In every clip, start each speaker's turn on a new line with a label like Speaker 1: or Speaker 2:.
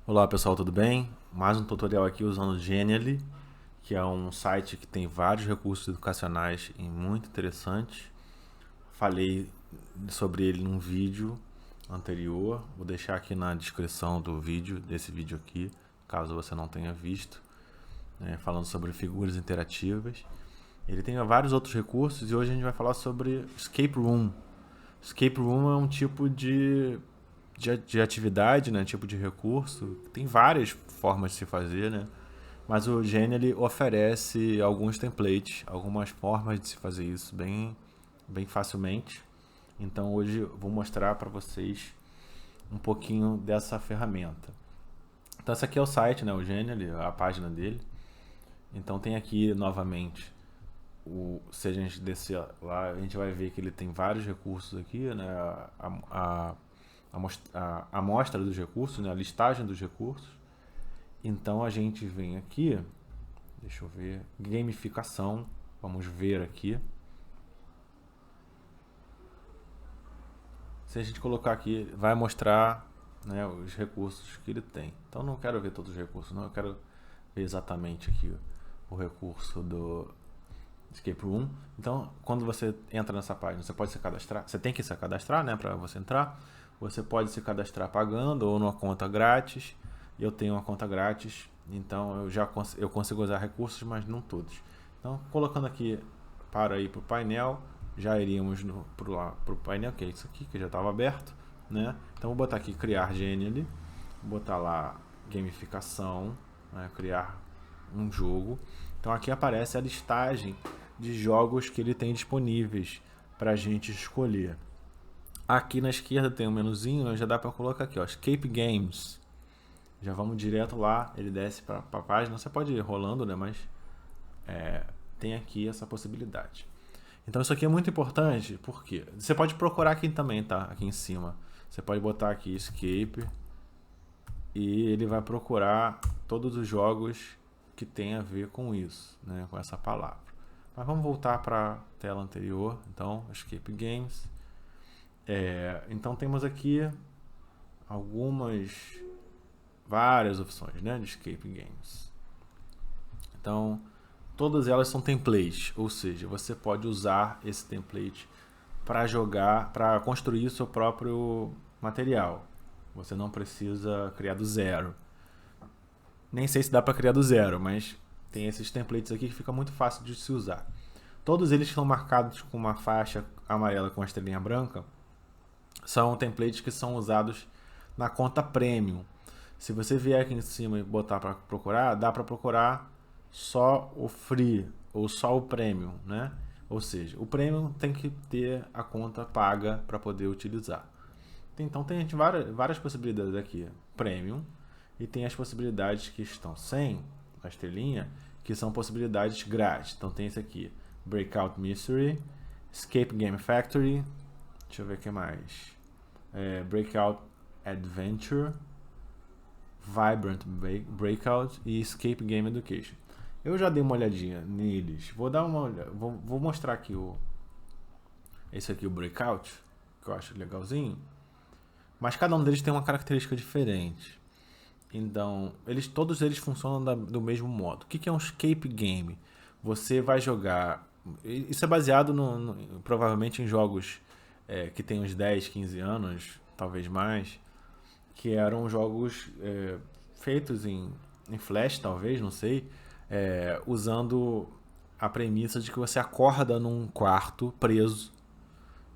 Speaker 1: Olá pessoal, tudo bem? Mais um tutorial aqui usando o Genially, que é um site que tem vários recursos educacionais e muito interessantes. Falei sobre ele num vídeo anterior, vou deixar aqui na descrição do vídeo, desse vídeo aqui, caso você não tenha visto, né, falando sobre figuras interativas. Ele tem vários outros recursos e hoje a gente vai falar sobre Escape Room. Escape Room é um tipo de atividade, né? Tipo de recurso. Tem várias formas de se fazer, né? Mas o Genially oferece alguns templates, algumas formas de se fazer isso bem facilmente. Então hoje eu vou mostrar para vocês um pouquinho dessa ferramenta. Então esse aqui é o site, né? O Genially, a página dele. Então tem aqui novamente se a gente descer lá, a gente vai ver que ele tem vários recursos aqui, né? A amostra dos recursos, né? A listagem dos recursos. Então a gente vem aqui, deixa eu ver, gamificação, vamos ver aqui. Se a gente colocar aqui, vai mostrar, né, os recursos que ele tem. Então não quero ver todos os recursos, não, eu quero ver exatamente aqui o recurso do Escape Room. Então, quando você entra nessa página, você pode se cadastrar. Você tem que se cadastrar, né, para você entrar. Você pode se cadastrar pagando ou numa conta grátis. Eu tenho uma conta grátis, então eu consigo usar recursos, mas não todos. Então, colocando aqui para ir para o painel, já iríamos para o painel, que é isso aqui, que já estava aberto, né? Então, vou botar aqui criar Genially, vou botar lá gamificação, né, criar um jogo. Então aqui aparece a listagem de jogos que ele tem disponíveis para a gente escolher. Aqui na esquerda tem um menuzinho, já dá para colocar aqui, ó, Escape Games. Já vamos direto lá, ele desce para a página. Você pode ir rolando, né? Mas tem aqui essa possibilidade. Então isso aqui é muito importante, porque você pode procurar aqui também, tá? Aqui em cima. Você pode botar aqui Escape e ele vai procurar todos os jogos que tem a ver com isso, né? Com essa palavra. Mas vamos voltar para a tela anterior. Então, Escape Games. Então temos aqui várias opções, né, de Escape Games. Então, todas elas são templates, ou seja, você pode usar esse template para jogar, para construir o seu próprio material. Você não precisa criar do zero. Nem sei se dá para criar do zero, mas tem esses templates aqui que fica muito fácil de se usar. Todos eles estão marcados com uma faixa amarela com a estrelinha branca. São templates que são usados na conta Premium. Se você vier aqui em cima e botar para procurar, dá para procurar só o Free ou só o Premium, né? Ou seja, o Premium tem que ter a conta paga para poder utilizar. Então tem várias possibilidades aqui. Premium. E tem as possibilidades que estão sem a estrelinha, que são possibilidades grátis. Então tem esse aqui, Breakout Mystery, Escape Game Factory, deixa eu ver o que mais, Breakout Adventure, Vibrant Breakout e Escape Game Education. Eu já dei uma olhadinha neles, vou mostrar aqui esse aqui, o Breakout, que eu acho legalzinho, mas cada um deles tem uma característica diferente. Então, todos eles funcionam do mesmo modo. O que é um escape game? Você vai jogar... Isso é baseado provavelmente em jogos que tem uns 10, 15 anos, talvez mais, que eram jogos feitos em Flash, talvez, não sei, usando a premissa de que você acorda num quarto preso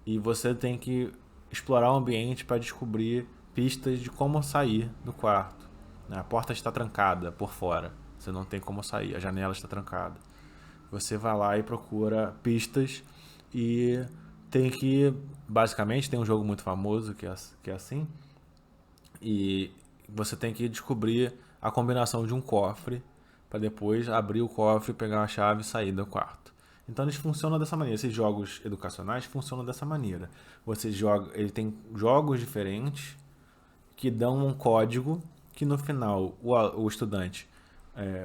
Speaker 1: e você tem que explorar o ambiente para descobrir pistas de como sair do quarto. A porta está trancada por fora, você não tem como sair, a janela está trancada. Você vai lá e procura pistas e basicamente, tem um jogo muito famoso que é assim, e você tem que descobrir a combinação de um cofre para depois abrir o cofre, pegar uma chave e sair do quarto. Então eles funcionam dessa maneira. Esses jogos educacionais funcionam dessa maneira. Ele tem jogos diferentes que dão um código que no final o estudante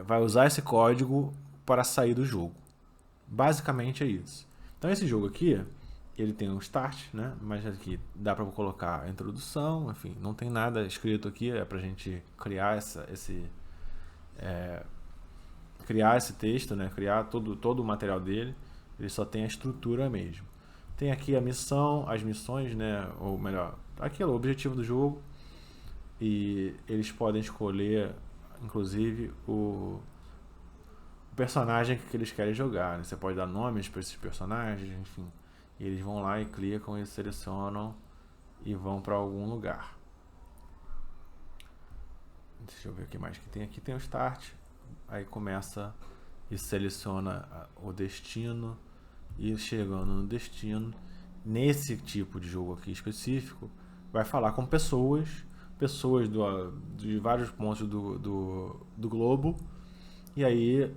Speaker 1: vai usar esse código para sair do jogo. Basicamente é isso. Então esse jogo aqui, ele tem um start, né? Mas aqui dá para colocar a introdução, enfim, não tem nada escrito aqui, é para a gente criar criar esse texto, né? Criar todo o material dele. Ele só tem a estrutura mesmo. Tem aqui a missão, as missões, né? Ou melhor, aqui é o objetivo do jogo. E eles podem escolher, inclusive, o personagem que eles querem jogar, né? Você pode dar nomes para esses personagens, enfim. E eles vão lá e clicam e selecionam e vão para algum lugar. Deixa eu ver o que mais que tem aqui. Tem o start. Aí começa e seleciona o destino. E chegando no destino, nesse tipo de jogo aqui específico, vai falar com pessoas de vários pontos do globo. E aí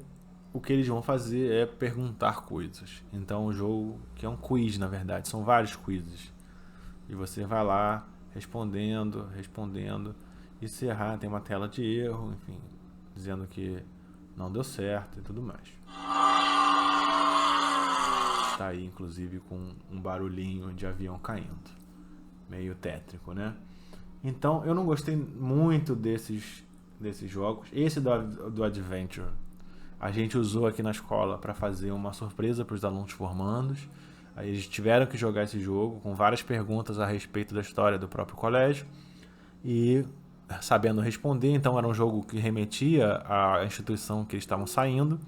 Speaker 1: o que eles vão fazer é perguntar coisas. Então o jogo, que é um quiz na verdade, são vários quizzes. E você vai lá respondendo. E se errar tem uma tela de erro, enfim, dizendo que não deu certo e tudo mais. Tá aí inclusive com um barulhinho de avião caindo. Meio tétrico, né? Então eu não gostei muito desses jogos. Esse do Adventure a gente usou aqui na escola para fazer uma surpresa para os alunos formandos. Aí eles tiveram que jogar esse jogo com várias perguntas a respeito da história do próprio colégio e sabendo responder. Então era um jogo que remetia à instituição que eles estavam saindo.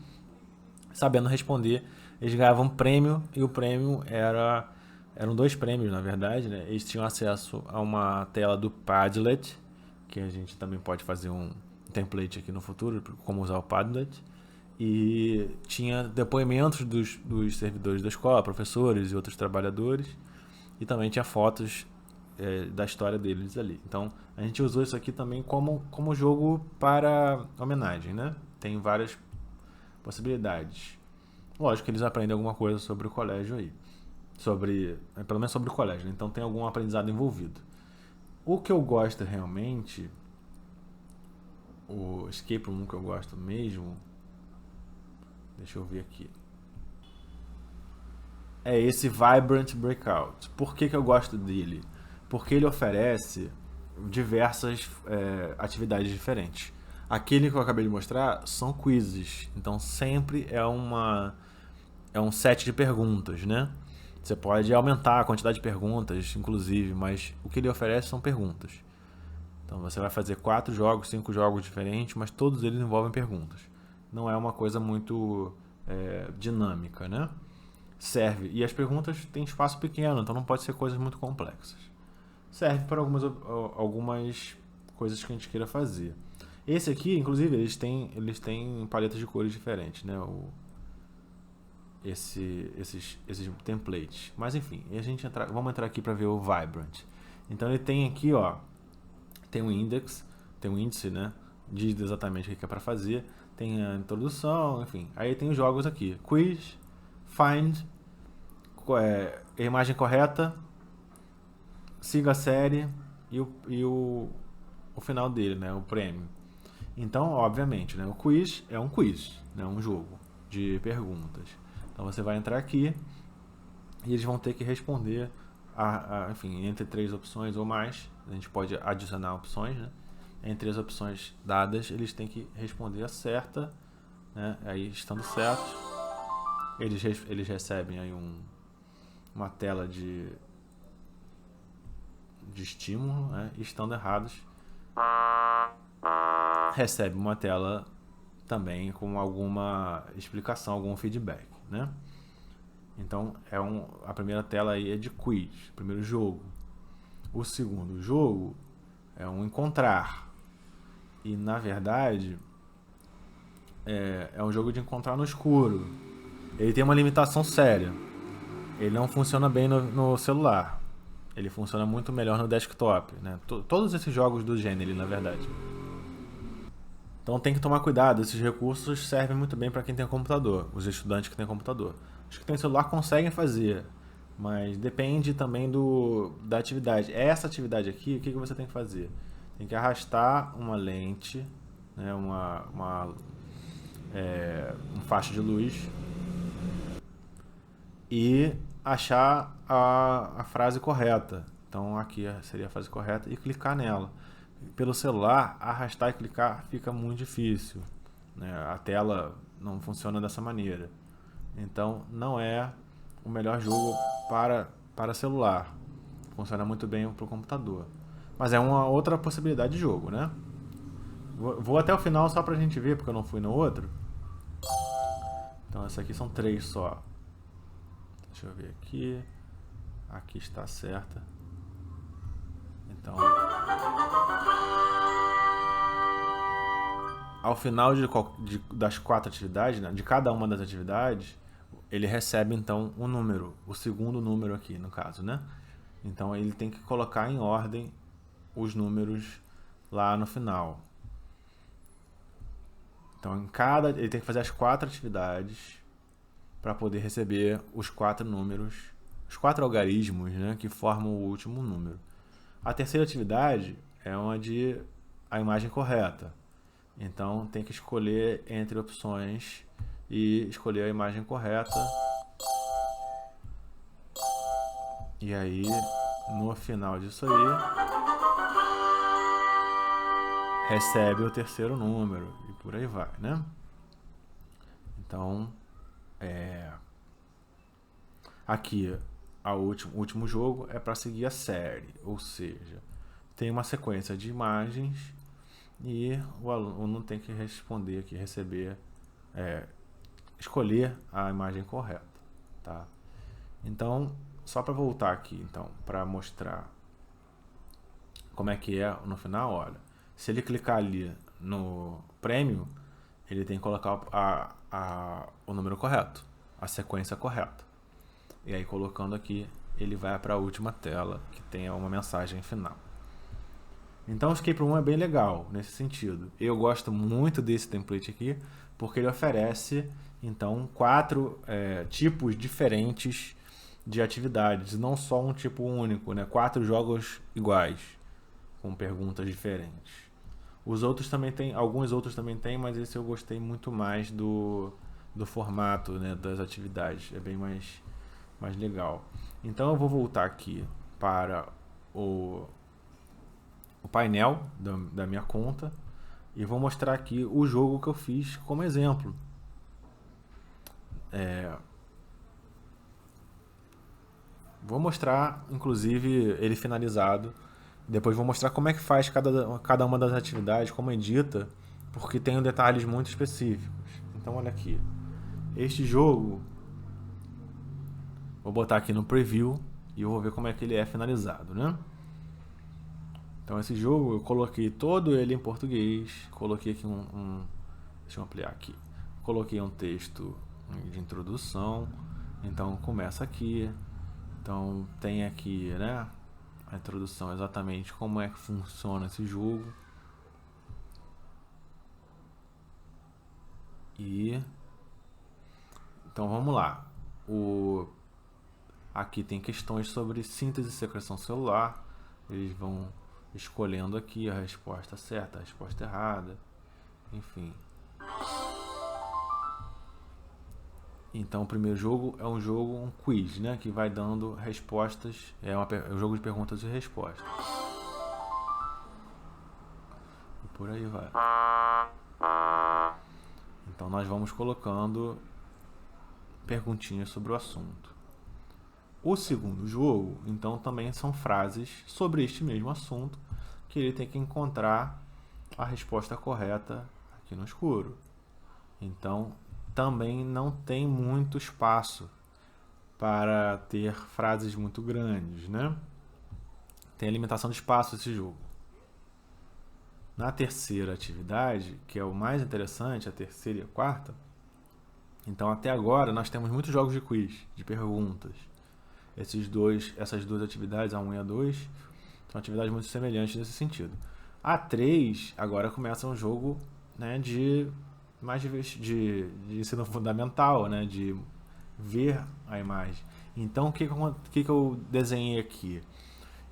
Speaker 1: Sabendo responder, eles ganhavam um prêmio, e o prêmio eram 2 prêmios na verdade, né? Eles tinham acesso a uma tela do Padlet, que a gente também pode fazer um template aqui no futuro, como usar o Padlet. E tinha depoimentos dos servidores da escola, professores e outros trabalhadores. E também tinha fotos da história deles ali. Então a gente usou isso aqui também como jogo para homenagem, né? Tem várias possibilidades. Lógico que eles aprendem alguma coisa sobre o colégio aí. Pelo menos sobre o colégio, né? Então tem algum aprendizado envolvido. O que eu gosto realmente, o escape room que eu gosto mesmo, deixa eu ver aqui, é esse Vibrant Breakout. Por que eu gosto dele? Porque ele oferece diversas atividades diferentes. Aquele que eu acabei de mostrar são quizzes, então sempre é um set de perguntas, né? Você pode aumentar a quantidade de perguntas, inclusive, mas o que ele oferece são perguntas. Então você vai fazer 4 jogos, 5 jogos diferentes, mas todos eles envolvem perguntas. Não é uma coisa muito dinâmica, né? Serve. E as perguntas têm espaço pequeno, então não pode ser coisas muito complexas. Serve para algumas coisas que a gente queira fazer. Esse aqui, inclusive, eles têm paletas de cores diferentes, né? Esses templates. Mas enfim, vamos entrar aqui para ver o Vibrant. Então ele tem aqui, ó, tem um índice, né? Diz exatamente o que é para fazer. Tem a introdução, enfim. Aí tem os jogos aqui: Quiz, Find, imagem correta, siga a série e o final dele, né? O prêmio. Então, obviamente, né? O quiz é um quiz, né? Um jogo de perguntas. Então você vai entrar aqui e eles vão ter que responder enfim, entre 3 opções ou mais. A gente pode adicionar opções, né? Entre as opções dadas, eles têm que responder a certa, né? Aí, estando certos, eles recebem aí uma tela de estímulo, né? E estando errados, recebe uma tela também com alguma explicação, algum feedback, né? Então a primeira tela aí é de quiz, primeiro jogo. O segundo jogo é um encontrar, e na verdade é um jogo de encontrar no escuro. Ele tem uma limitação séria, ele não funciona bem no celular, ele funciona muito melhor no desktop, né? Todos esses jogos do gênero, na verdade. Então tem que tomar cuidado, esses recursos servem muito bem para quem tem computador, os estudantes que têm computador. Os que têm celular conseguem fazer, mas depende também da atividade. Essa atividade aqui, o que você tem que fazer? Tem que arrastar uma lente, né, um faixa de luz, e achar a frase correta. Então aqui seria a frase correta e clicar nela. Pelo celular, arrastar e clicar fica muito difícil, né? A tela não funciona dessa maneira. Então não é o melhor jogo para celular. Funciona muito bem para o computador. Mas é uma outra possibilidade de jogo, né? Vou até o final só pra gente ver, porque eu não fui no outro. Então essa aqui são 3 só. Deixa eu ver aqui. Aqui está certa. Então, ao final das 4 atividades, né, de cada uma das atividades, ele recebe então um número, o segundo número aqui no caso, né? Então ele tem que colocar em ordem os números lá no final. Então ele tem que fazer as 4 atividades para poder receber os 4 números, os 4 algarismos, né, que formam o último número. A terceira atividade é onde a imagem correta. Então tem que escolher entre opções e escolher a imagem correta. E aí, no final disso aí, recebe o terceiro número e por aí vai, né? Então, aqui o último jogo é para seguir a série, ou seja, tem uma sequência de imagens e o aluno tem que responder aqui, escolher a imagem correta, tá? Então, só para voltar aqui, então, para mostrar como é que é no final, olha, se ele clicar ali no prêmio, ele tem que colocar o número correto, a sequência correta. E aí colocando aqui, ele vai para a última tela, que tem uma mensagem final. Então o Escape Room é bem legal nesse sentido. Eu gosto muito desse template aqui, porque ele oferece então 4 tipos diferentes de atividades, não só um tipo único, né? 4 jogos iguais, com perguntas diferentes. Os outros também tem, alguns outros também tem, mas esse eu gostei muito mais do formato, né, das atividades. É bem mais legal. Então eu vou voltar aqui para o painel da minha conta e vou mostrar aqui o jogo que eu fiz como exemplo. Vou mostrar, inclusive, ele finalizado. Depois vou mostrar como é que faz cada uma das atividades, como edita, porque tem detalhes muito específicos. Então olha aqui. Este jogo, vou botar aqui no preview e eu vou ver como é que ele é finalizado, né? Então esse jogo eu coloquei todo ele em português, coloquei aqui deixa eu ampliar aqui. Coloquei um texto de introdução, então começa aqui. Então tem aqui, né, a introdução, exatamente como é que funciona esse jogo. E então vamos lá. Aqui tem questões sobre síntese e secreção celular. Eles vão escolhendo aqui a resposta certa, a resposta errada, enfim. Então o primeiro jogo é um quiz, né, que vai dando respostas, é um jogo de perguntas e respostas. E por aí vai. Então nós vamos colocando perguntinhas sobre o assunto. O segundo jogo, então, também são frases sobre este mesmo assunto, que ele tem que encontrar a resposta correta aqui no escuro. Então, também não tem muito espaço para ter frases muito grandes, né? Tem a limitação de espaço esse jogo. Na terceira atividade, que é o mais interessante, a terceira e a quarta, então até agora nós temos muitos jogos de quiz, de perguntas. Essas duas atividades, a 1 e a 2, são atividades muito semelhantes nesse sentido. A 3 agora começa um jogo, né, de ensino fundamental, né, de ver a imagem. Então o que eu desenhei aqui?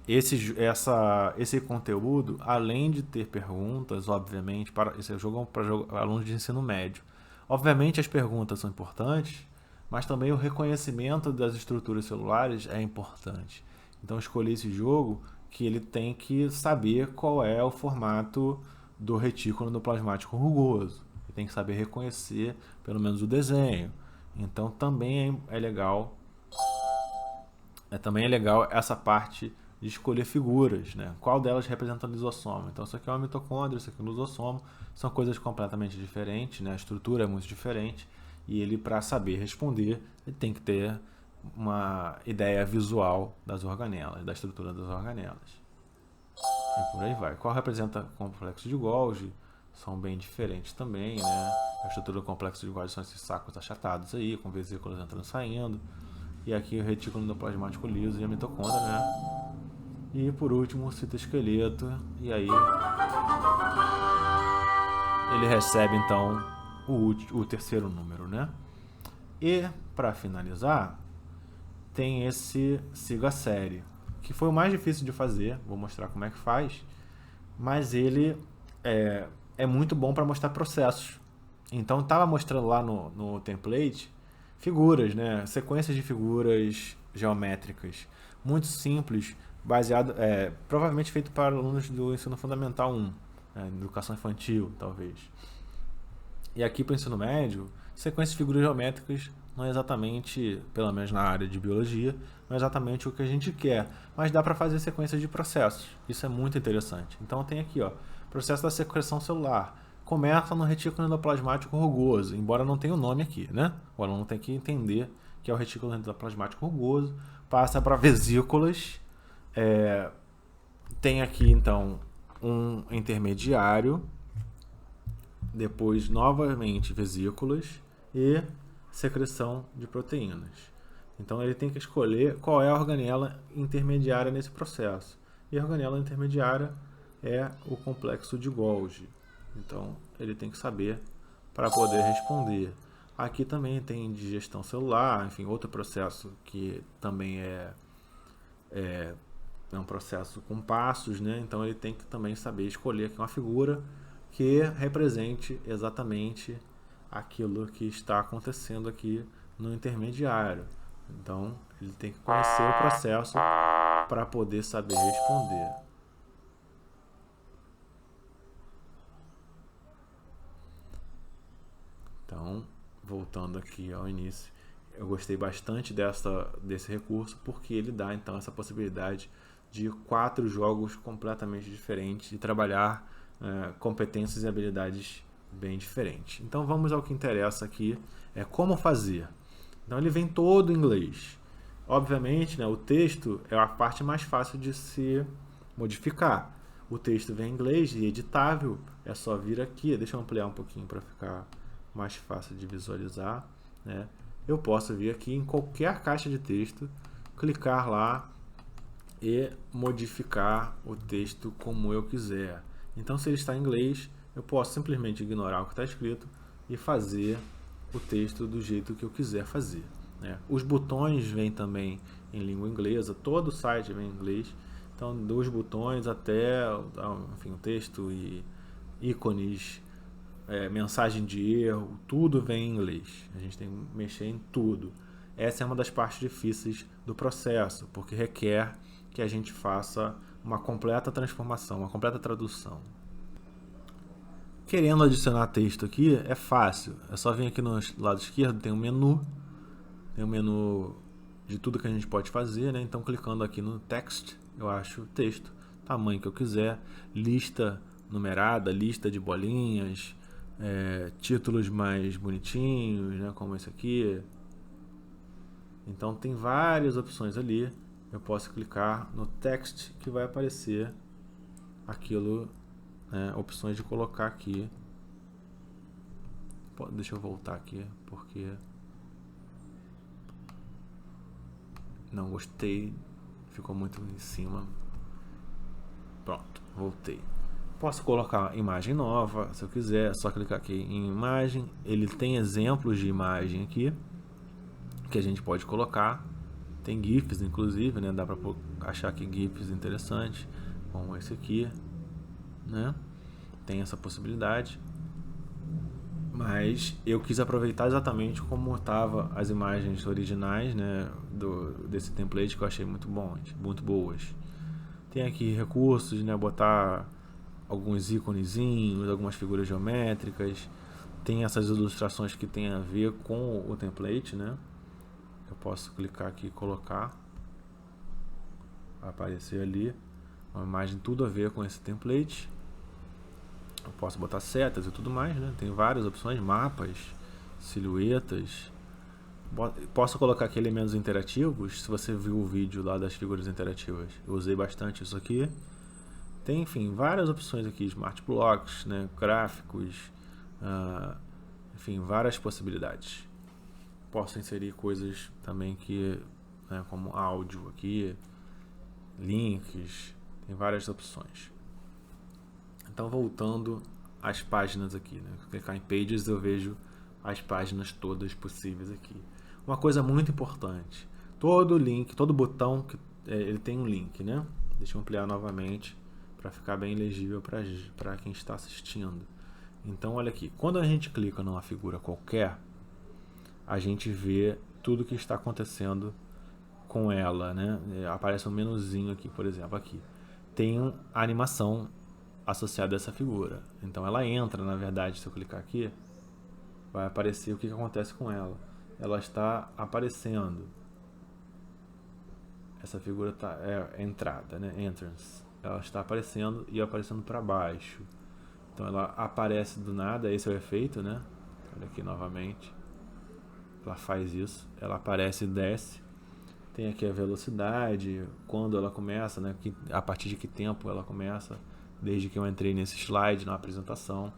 Speaker 1: Esse conteúdo, além de ter perguntas, obviamente, esse jogo é para alunos de ensino médio. Obviamente as perguntas são importantes, mas também o reconhecimento das estruturas celulares é importante. Então escolhi esse jogo que ele tem que saber qual é o formato do retículo endoplasmático rugoso. Ele tem que saber reconhecer pelo menos o desenho. Então também é legal essa parte de escolher figuras, né? Qual delas representa o lisossomo. Então isso aqui é uma mitocôndria, isso aqui é um lisossomo, são coisas completamente diferentes, né? A estrutura é muito diferente e ele, para saber responder, ele tem que ter uma ideia visual das organelas, da estrutura das organelas. E por aí vai. Qual representa o complexo de Golgi? São bem diferentes também, né? A estrutura do complexo de Golgi são esses sacos achatados aí, com vesículas entrando e saindo. E aqui o retículo endoplasmático liso e a mitocôndria, né? E por último o citoesqueleto. E aí ele recebe então o terceiro número, né? E para finalizar, tem esse siga a série, que foi o mais difícil de fazer. Vou mostrar como é que faz, mas ele é muito bom para mostrar processos. Então estava mostrando lá no template figuras, né? Sequências de figuras geométricas muito simples, baseado, provavelmente feito para alunos do ensino fundamental 1, educação infantil talvez. E aqui para o ensino médio, sequências de figuras geométricas não é exatamente, pelo menos na área de biologia, não é exatamente o que a gente quer, mas dá para fazer sequências de processos. Isso é muito interessante. Então tem aqui, ó, processo da secreção celular. Começa no retículo endoplasmático rugoso, embora não tenha o nome aqui, né? O aluno tem que entender que é o retículo endoplasmático rugoso, passa para vesículas, tem aqui então um intermediário, depois novamente vesículas e secreção de proteínas. Então ele tem que escolher qual é a organela intermediária nesse processo. E a organela intermediária é o complexo de Golgi. Então ele tem que saber para poder responder. Aqui também tem digestão celular, enfim, outro processo que também é um processo com passos, né? Então ele tem que também saber escolher aqui uma figura que represente exatamente aquilo que está acontecendo aqui no intermediário. Então ele tem que conhecer o processo para poder saber responder. Então, voltando aqui ao início, eu gostei bastante desse recurso porque ele dá então essa possibilidade de 4 jogos completamente diferentes e trabalhar competências e habilidades bem diferentes. Então vamos ao que interessa aqui, é como fazer. Então ele vem todo em inglês. Obviamente, né, o texto é a parte mais fácil de se modificar. O texto vem em inglês e editável, é só vir aqui. Deixa eu ampliar um pouquinho para ficar mais fácil de visualizar, né? Eu posso vir aqui em qualquer caixa de texto, clicar lá e modificar o texto como eu quiser. Então, se ele está em inglês, eu posso simplesmente ignorar o que está escrito e fazer o texto do jeito que eu quiser fazer, né? Os botões vêm também em língua inglesa, todo o site vem em inglês. Então, dos botões até, enfim, o texto e ícones, mensagem de erro, tudo vem em inglês. A gente tem que mexer em tudo. Essa é uma das partes difíceis do processo, porque requer que a gente faça uma completa transformação, uma completa tradução. Querendo adicionar texto aqui, é fácil. É só vir aqui no lado esquerdo, tem um menu de tudo que a gente pode fazer, né? Então, clicando aqui no text, eu acho texto, tamanho que eu quiser, lista numerada, lista de bolinhas, títulos mais bonitinhos, né? Como esse aqui. Então, tem várias opções ali. Eu posso clicar no text que vai aparecer aquilo, né? Opções de colocar aqui. Deixa eu voltar aqui, porque não gostei, ficou muito em cima. Pronto, voltei. Posso colocar imagem nova, se eu quiser, é só clicar aqui em imagem. Ele tem exemplos de imagem aqui que a gente pode colocar. Tem GIFs, inclusive, né? Dá para achar aqui GIFs interessantes, como esse aqui, né? Tem essa possibilidade. Mas eu quis aproveitar exatamente como estavam as imagens originais, né, desse template, que eu achei muito boas. Tem aqui recursos, né, botar alguns íconezinhos, algumas figuras geométricas. Tem essas ilustrações que tem a ver com o template, né? Eu posso clicar aqui e colocar. Vai aparecer ali uma imagem tudo a ver com esse template. Eu posso botar setas e tudo mais, né? Tem várias opções, mapas, silhuetas. Posso colocar aqui elementos interativos. Se você viu o vídeo lá das figuras interativas, eu usei bastante isso aqui. Tem, enfim, várias opções aqui, smart blocks, né? Gráficos, enfim, várias possibilidades. Posso inserir coisas também que, né, como áudio aqui, links, tem várias opções. Então, voltando às páginas aqui, né? Se eu clicar em Pages, eu vejo as páginas todas possíveis aqui. Uma coisa muito importante, todo link, todo botão, ele tem um link, né? Deixa eu ampliar novamente para ficar bem legível para quem está assistindo. Então, olha aqui, quando a gente clica numa figura qualquer, a gente vê tudo que está acontecendo com ela, né? Aparece um menuzinho aqui, por exemplo, aqui. Tem a animação associada a essa figura. Então ela entra, na verdade, se eu clicar aqui, vai aparecer o que acontece com ela. Ela está aparecendo. Essa figura é entrada, né? Entrance. Ela está aparecendo e aparecendo para baixo. Então ela aparece do nada, esse é o efeito, né? Olha aqui novamente. Ela faz isso, ela aparece e desce. Tem aqui a velocidade, quando ela começa, né? A partir de que tempo ela começa, desde que eu entrei nesse slide, na apresentação.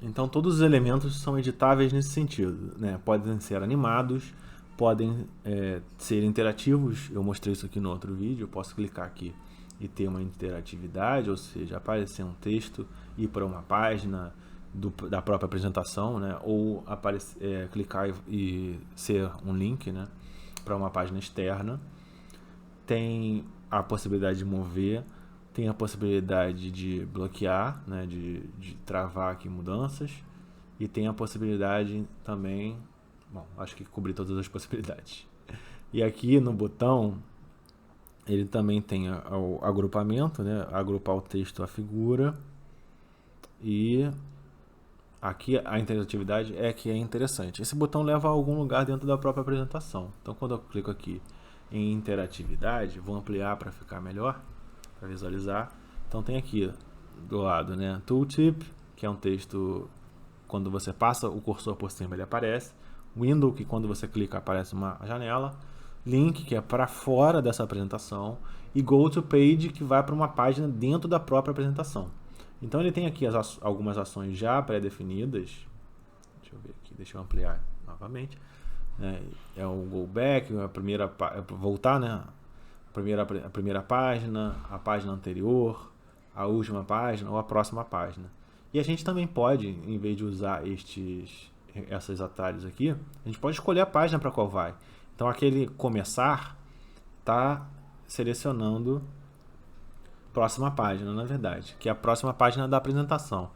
Speaker 1: Então todos os elementos são editáveis nesse sentido, né? Podem ser animados, podem ser interativos. Eu mostrei isso aqui no outro vídeo. Eu posso clicar aqui e ter uma interatividade, ou seja, aparecer um texto, ir para uma página da própria apresentação, né? Ou clicar e ser um link, né? Para uma página externa. Tem a possibilidade de mover, tem a possibilidade de bloquear, né? de travar aqui mudanças, e tem a possibilidade também, bom, acho que cobri todas as possibilidades. E aqui no botão ele também tem o agrupamento, né? Agrupar o texto à figura, e aqui a interatividade que é interessante. Esse botão leva a algum lugar dentro da própria apresentação. Então quando eu clico aqui em interatividade, vou ampliar para ficar melhor, para visualizar. Então tem aqui do lado, né, Tooltip, que é um texto, quando você passa o cursor por cima ele aparece. Window, que quando você clica aparece uma janela. Link, que é para fora dessa apresentação. E Go to Page, que vai para uma página dentro da própria apresentação. Então ele tem aqui algumas ações já pré-definidas. Deixa eu ver aqui, deixa eu ampliar novamente. É o Go Back, voltar, né? A primeira página, a página anterior, a última página ou a próxima página. E a gente também pode, em vez de usar esses atalhos aqui, a gente pode escolher a página para qual vai. Então aquele começar está selecionando próxima página, na verdade, que é a próxima página da apresentação.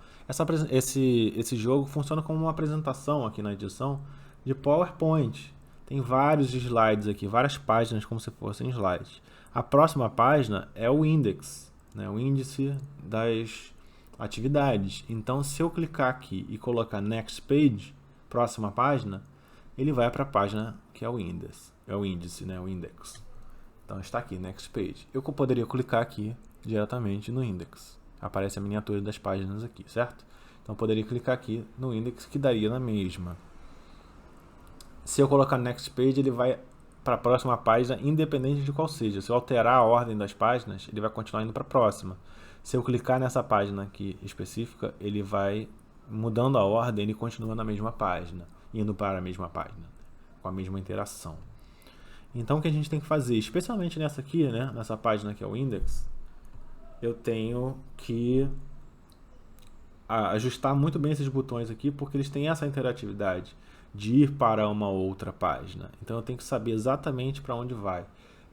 Speaker 1: Esse jogo funciona como uma apresentação aqui na edição de PowerPoint. Tem vários slides aqui, várias páginas como se fossem slides. A próxima página é o index, né, o índice das atividades. Então, se eu clicar aqui e colocar Next Page, próxima página, ele vai para a página que é o índice, né, o index. Então está aqui, Next Page. Eu poderia clicar aqui diretamente no index. Aparece a miniatura das páginas aqui, certo? Então eu poderia clicar aqui no index, que daria na mesma. Se eu colocar Next Page, ele vai para a próxima página, independente de qual seja. Se eu alterar a ordem das páginas, ele vai continuar indo para a próxima. Se eu clicar nessa página aqui específica, ele vai mudando a ordem e continua na mesma página, indo para a mesma página, com a mesma interação. Então o que a gente tem que fazer, especialmente nessa aqui, né, nessa página que é o index, eu tenho que ajustar muito bem esses botões aqui, porque eles têm essa interatividade de ir para uma outra página. Então eu tenho que saber exatamente para onde vai.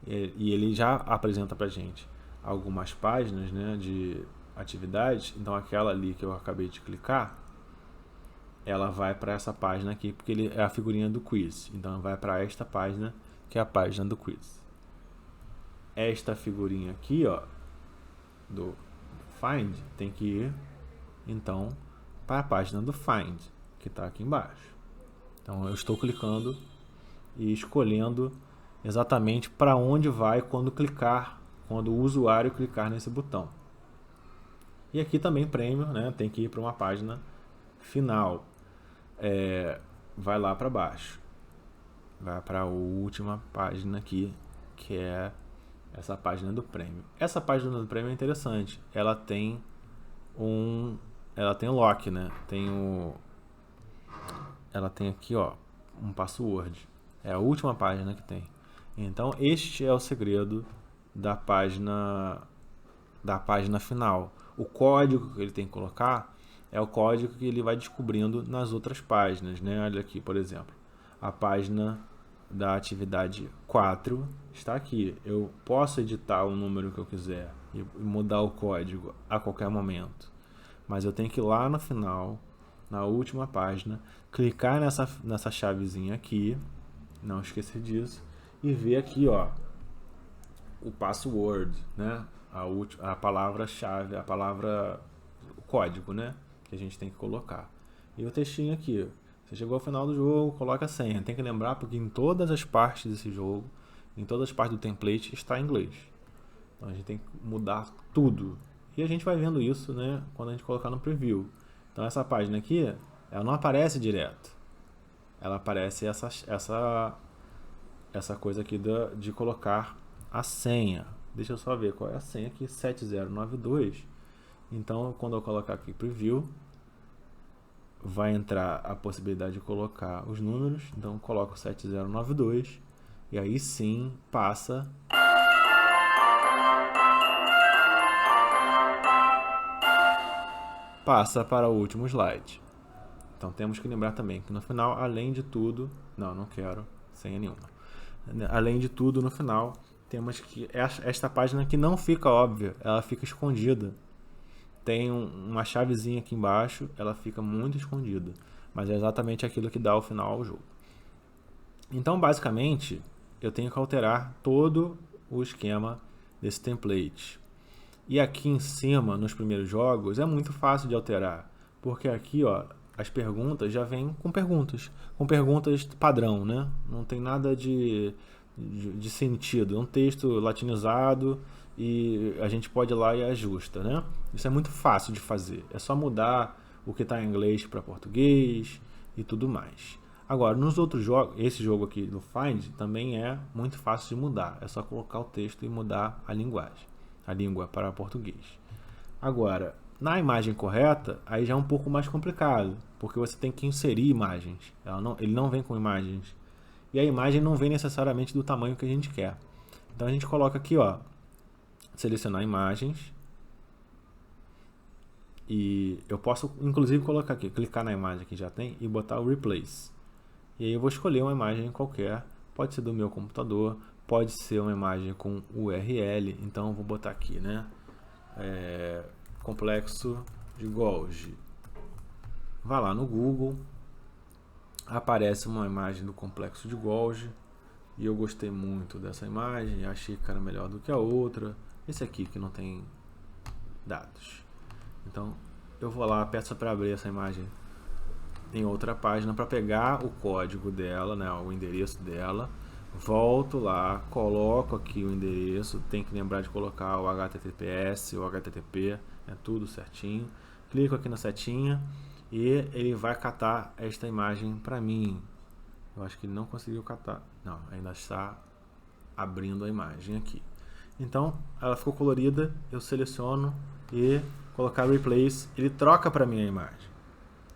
Speaker 1: E ele já apresenta para a gente algumas páginas, né, atividades, então aquela ali que eu acabei de clicar, ela vai para essa página aqui, porque ele é a figurinha do quiz. Então vai para esta página, que é a página do quiz. Esta figurinha aqui, ó, do Find, tem que ir, então, para a página do Find, que está aqui embaixo. Então eu estou clicando e escolhendo exatamente para onde vai quando o usuário clicar nesse botão. E aqui também prêmio, né? Tem que ir para uma página final. Vai lá para baixo. Vai para a última página aqui, que é essa página do prêmio. Essa página do prêmio é interessante. Ela tem lock, né? Ela tem aqui, ó, um password. É a última página que tem. Então este é o segredo da página final. O código que ele tem que colocar é o código que ele vai descobrindo nas outras páginas, né? Olha aqui, por exemplo, a página da atividade 4 está aqui. Eu posso editar o número que eu quiser e mudar o código a qualquer momento, mas eu tenho que ir lá no final, na última página, clicar nessa chavezinha aqui, não esquecer disso, e ver aqui, ó, o password, né? A palavra-chave, o código, né? Que a gente tem que colocar. E o textinho aqui. Você chegou ao final do jogo, coloca a senha. Tem que lembrar porque em todas as partes desse jogo, em todas as partes do template, está em inglês. Então a gente tem que mudar tudo. E a gente vai vendo isso, né? Quando a gente colocar no preview. Então essa página aqui, ela não aparece direto. Ela aparece essa coisa aqui de colocar a senha. Deixa eu só ver qual é a senha aqui, 7092. Então, quando eu colocar aqui preview, vai entrar a possibilidade de colocar os números. Então, eu coloco 7092 e aí sim passa para o último slide. Então, temos que lembrar também que no final, além de tudo, não quero senha nenhuma. Além de tudo, no final, temos que esta página que não fica óbvia, ela fica escondida. Tem uma chavezinha aqui embaixo, ela fica muito escondida, mas é exatamente aquilo que dá o final ao jogo. Então, basicamente, eu tenho que alterar todo o esquema desse template. E aqui em cima, nos primeiros jogos, é muito fácil de alterar, porque aqui, ó, as perguntas já vêm com perguntas padrão, né? Não tem nada de sentido, é um texto latinizado e a gente pode ir lá e ajusta, né? Isso é muito fácil de fazer, é só mudar o que está em inglês para português e tudo mais. Agora, nos outros jogos, esse jogo aqui do Find também é muito fácil de mudar, é só colocar o texto e mudar a língua para português. Agora, na imagem correta, aí já é um pouco mais complicado, porque você tem que inserir imagens, ele não vem com imagens. E a imagem não vem necessariamente do tamanho que a gente quer. Então a gente coloca aqui, ó, selecionar imagens. E eu posso, inclusive, colocar aqui, clicar na imagem que já tem e botar o Replace. E aí eu vou escolher uma imagem qualquer. Pode ser do meu computador, pode ser uma imagem com URL. Então eu vou botar aqui, né? Complexo de Golgi. Vai lá no Google. Aparece uma imagem do Complexo de Golgi e eu gostei muito dessa imagem, achei que era melhor do que a outra. Esse aqui que não tem dados. Então eu vou lá, peço para abrir essa imagem em outra página para pegar o código dela, né, o endereço dela. Volto lá, coloco aqui o endereço, tem que lembrar de colocar o HTTPS, o HTTP, é tudo certinho. Clico aqui na setinha e ele vai catar esta imagem para mim. Eu acho que ele não conseguiu catar. Não, ainda está abrindo a imagem aqui. Então, ela ficou colorida. Eu seleciono e colocar Replace. Ele troca para mim a imagem.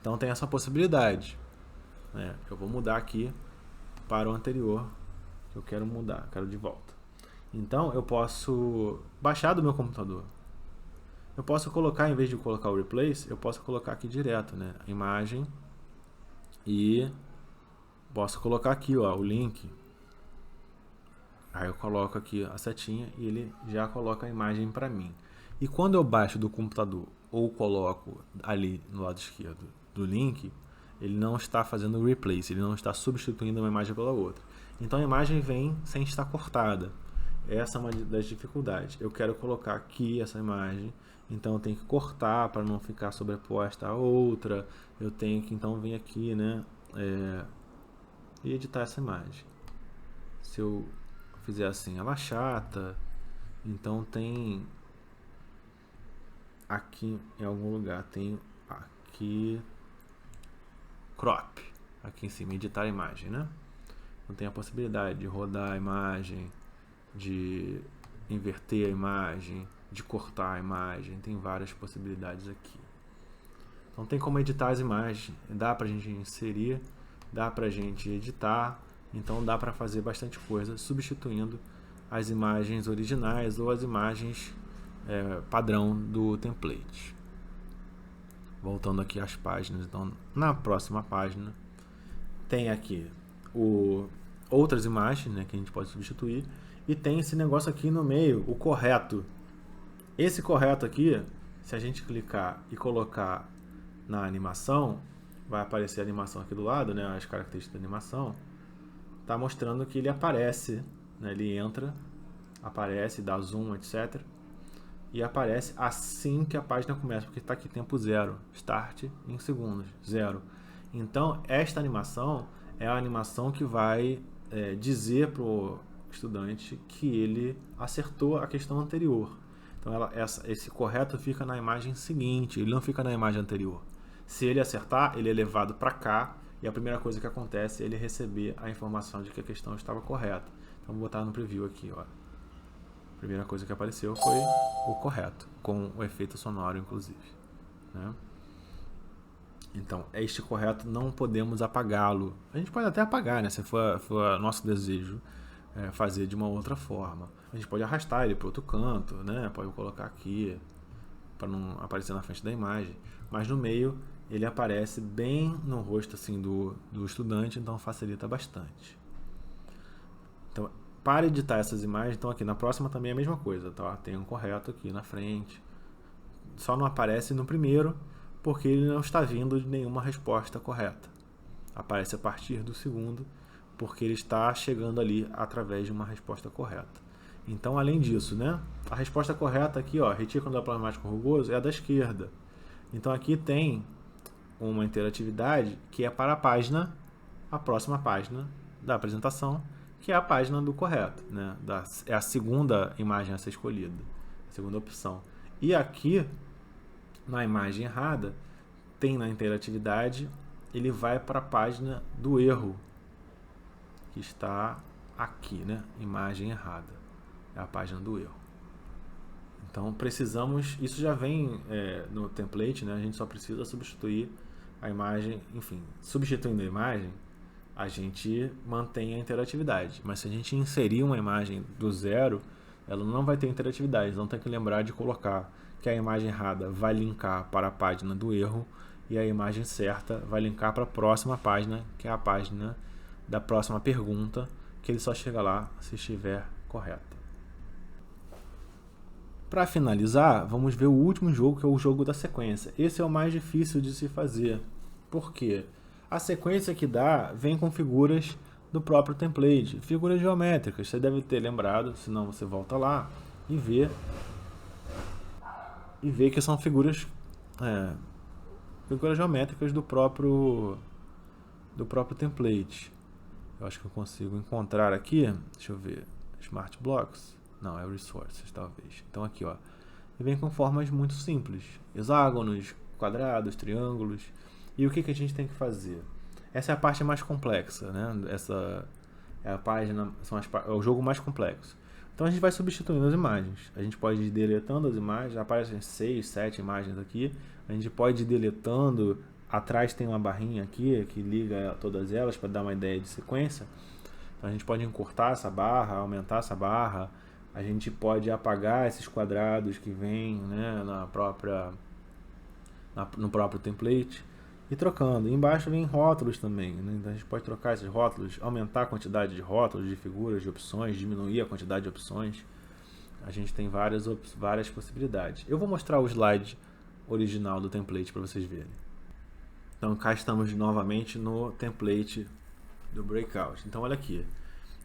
Speaker 1: Então, tem essa possibilidade, né? Eu vou mudar aqui para o anterior. Que eu quero mudar, quero de volta. Então, eu posso baixar do meu computador. Eu posso colocar, em vez de colocar o Replace, eu posso colocar aqui direto, né? A imagem. E posso colocar aqui, ó, o link. Aí eu coloco aqui a setinha e ele já coloca a imagem para mim. E quando eu baixo do computador ou coloco ali no lado esquerdo do link, ele não está fazendo replace, ele não está substituindo uma imagem pela outra. Então a imagem vem sem estar cortada. Essa é uma das dificuldades. Eu quero colocar aqui essa imagem, então eu tenho que cortar para não ficar sobreposta a outra. Eu tenho que então vir aqui, né, e editar essa imagem. Se eu fizer assim, ela é chata, então tem aqui em algum lugar, tem aqui crop, aqui em cima, editar a imagem, né? Então tem a possibilidade de rodar a imagem, de inverter a imagem, de cortar a imagem, tem várias possibilidades aqui. Então tem como editar as imagens, dá pra gente inserir, dá pra gente editar, então dá pra fazer bastante coisa substituindo as imagens originais ou as imagens padrão do template. Voltando aqui às páginas, então na próxima página tem aqui outras imagens, né, que a gente pode substituir, e tem esse negócio aqui no meio, o correto. Esse correto aqui, se a gente clicar e colocar na animação, vai aparecer a animação aqui do lado, né, as características da animação, tá mostrando que ele aparece, né, ele entra, aparece, dá zoom, etc. E aparece assim que a página começa, porque está aqui tempo 0, start em segundos, 0. Então esta animação é a animação que vai dizer para o estudante que ele acertou a questão anterior. Então esse correto fica na imagem seguinte, ele não fica na imagem anterior. Se ele acertar, ele é levado para cá e a primeira coisa que acontece é ele receber a informação de que a questão estava correta. Então vou botar no preview aqui, ó. A primeira coisa que apareceu foi o correto, com o efeito sonoro, inclusive, né? Então, este correto não podemos apagá-lo. A gente pode até apagar, né? Se for nosso desejo fazer de uma outra forma. A gente pode arrastar ele para outro canto, né? Pode colocar aqui para não aparecer na frente da imagem. Mas no meio ele aparece bem no rosto assim do estudante, então facilita bastante. Então, para editar essas imagens, então aqui na próxima também é a mesma coisa, tá? Tem um correto aqui na frente, só não aparece no primeiro porque ele não está vindo de nenhuma resposta correta. Aparece a partir do segundo porque ele está chegando ali através de uma resposta correta. Então, além disso, né, a resposta correta aqui, ó, retículo plasmático rugoso, é a da esquerda. Então aqui tem uma interatividade que é para a página, a próxima página da apresentação, que é a página do correto, né? É a segunda imagem a ser escolhida, a segunda opção. E aqui, na imagem errada, tem na interatividade, ele vai para a página do erro, que está aqui, né? Imagem errada, é a página do erro. Então precisamos, isso já vem no template, né? A gente só precisa substituir a imagem, enfim, substituindo a imagem, a gente mantém a interatividade, mas se a gente inserir uma imagem do zero, ela não vai ter interatividade, então tem que lembrar de colocar que a imagem errada vai linkar para a página do erro e a imagem certa vai linkar para a próxima página, que é a página da próxima pergunta, que ele só chega lá se estiver correta. Para finalizar, vamos ver o último jogo, que é o jogo da sequência. Esse é o mais difícil de se fazer, por quê? A sequência que dá vem com figuras do próprio template, figuras geométricas. Você deve ter lembrado, senão você volta lá e vê que são figuras geométricas do próprio template. Eu acho que eu consigo encontrar aqui, deixa eu ver, Smart Blocks, não, é Resources talvez. Então aqui, ó, e vem com formas muito simples, hexágonos, quadrados, triângulos. E o que a gente tem que fazer? Essa é a parte mais complexa, né? Essa é a página, é o jogo mais complexo. Então a gente vai substituindo as imagens. A gente pode ir deletando as imagens, aparecem 6, 7 imagens aqui. A gente pode ir deletando, atrás tem uma barrinha aqui que liga todas elas para dar uma ideia de sequência. Então a gente pode encurtar essa barra, aumentar essa barra. A gente pode apagar esses quadrados que vêm, né, no próprio template. E trocando. Embaixo vem rótulos também, né? Então a gente pode trocar esses rótulos, aumentar a quantidade de rótulos, de figuras, de opções, diminuir a quantidade de opções. a gente tem várias possibilidades. Eu vou mostrar o slide original do template para vocês verem. Então cá estamos novamente no template do Breakout. Então olha aqui,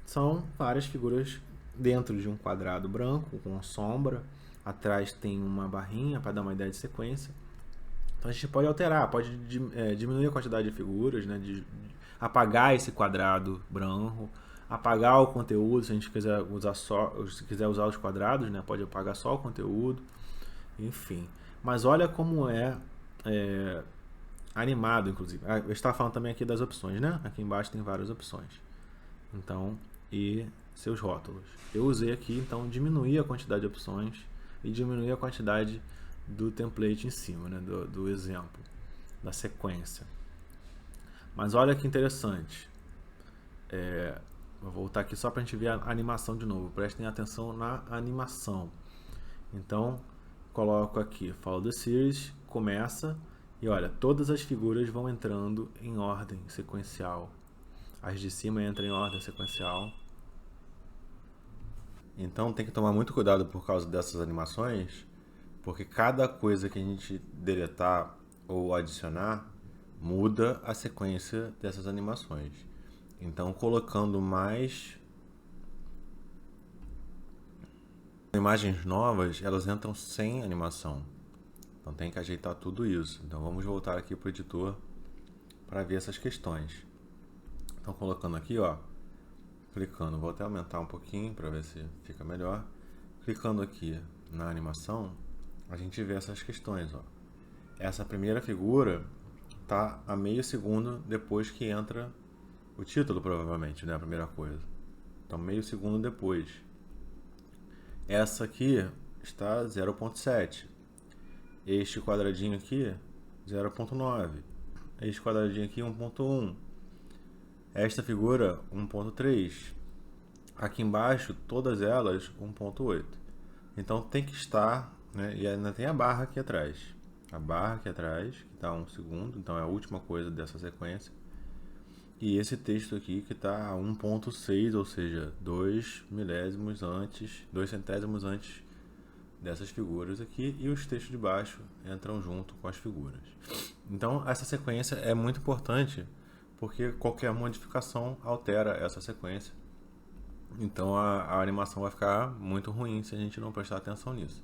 Speaker 1: são várias figuras dentro de um quadrado branco com sombra. Atrás tem uma barrinha para dar uma ideia de sequência. Então a gente pode alterar, pode diminuir a quantidade de figuras, né, apagar esse quadrado branco, apagar o conteúdo, se a gente quiser usar os quadrados, né, pode apagar só o conteúdo, enfim. Mas olha como é animado, inclusive. Eu estava falando também aqui das opções, né? Aqui embaixo tem várias opções. Então, e seus rótulos. Eu usei aqui, então, diminuir a quantidade de opções e diminuir a quantidade do template em cima, né? do exemplo, da sequência. Mas olha que interessante. Vou voltar aqui só para a gente ver a animação de novo. Prestem atenção na animação. Então, coloco aqui Follow the Series, começa, e olha, todas as figuras vão entrando em ordem sequencial. As de cima entram em ordem sequencial. Então tem que tomar muito cuidado por causa dessas animações, porque cada coisa que a gente deletar ou adicionar muda a sequência dessas animações. Então, colocando mais imagens novas, elas entram sem animação. Então tem que ajeitar tudo isso. Então vamos voltar aqui para o editor para ver essas questões. Então colocando aqui, ó, clicando, vou até aumentar um pouquinho para ver se fica melhor. Clicando aqui na animação, a gente vê essas questões, ó. Essa primeira figura tá a meio segundo depois que entra o título, provavelmente, né, a primeira coisa. Então meio segundo depois. Essa aqui está 0.7. Este quadradinho aqui 0.9. Este quadradinho aqui 1.1. Esta figura 1.3. Aqui embaixo todas elas 1.8. Então tem que estar, né, e ainda tem a barra aqui atrás. A barra aqui atrás, que está 1 segundo, então é a última coisa dessa sequência. E esse texto aqui que está a 1.6, ou seja, 2 milésimos antes, 2 centésimos antes dessas figuras aqui, e os textos de baixo entram junto com as figuras. Então essa sequência é muito importante, porque qualquer modificação altera essa sequência. Então a animação vai ficar muito ruim se a gente não prestar atenção nisso.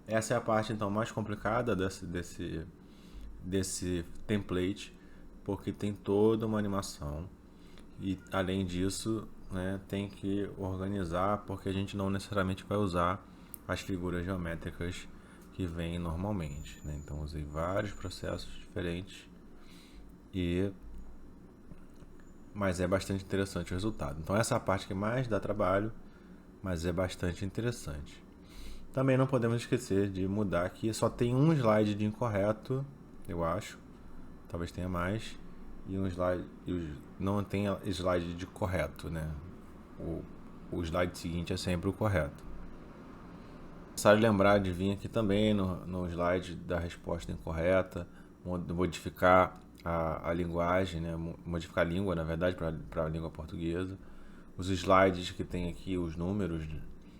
Speaker 1: Essa é a parte então mais complicada desse template, porque tem toda uma animação e além disso, né, tem que organizar, porque a gente não necessariamente vai usar as figuras geométricas que vêm normalmente, né? Então usei vários processos diferentes, mas é bastante interessante o resultado. Então essa é a parte que mais dá trabalho, mas é bastante interessante. Também não podemos esquecer de mudar aqui, só tem um slide de incorreto, eu acho, talvez tenha mais, e um slide, não tem slide de correto, né? O slide seguinte é sempre o correto. É necessário lembrar de vir aqui também no slide da resposta incorreta, modificar a linguagem, né? Modificar a língua, na verdade, para a língua portuguesa. Os slides que tem aqui, os números,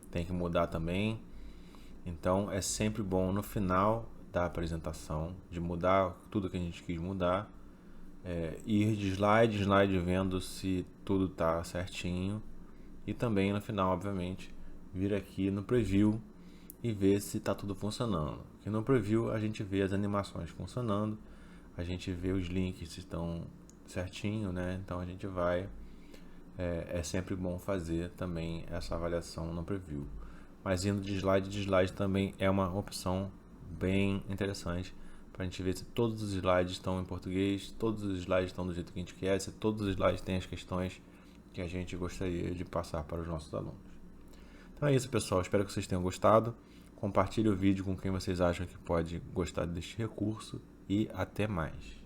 Speaker 1: tem que mudar também. Então é sempre bom no final da apresentação de mudar tudo que a gente quis mudar, ir de slide em slide vendo se tudo está certinho, e também no final, obviamente, vir aqui no preview e ver se está tudo funcionando. Porque no preview a gente vê as animações funcionando, a gente vê os links se estão certinho, né? Então a gente vai, é sempre bom fazer também essa avaliação no preview. Mas indo de slide também é uma opção bem interessante para a gente ver se todos os slides estão em português, todos os slides estão do jeito que a gente quer, se todos os slides têm as questões que a gente gostaria de passar para os nossos alunos. Então é isso, pessoal, espero que vocês tenham gostado. Compartilhe o vídeo com quem vocês acham que pode gostar deste recurso e até mais.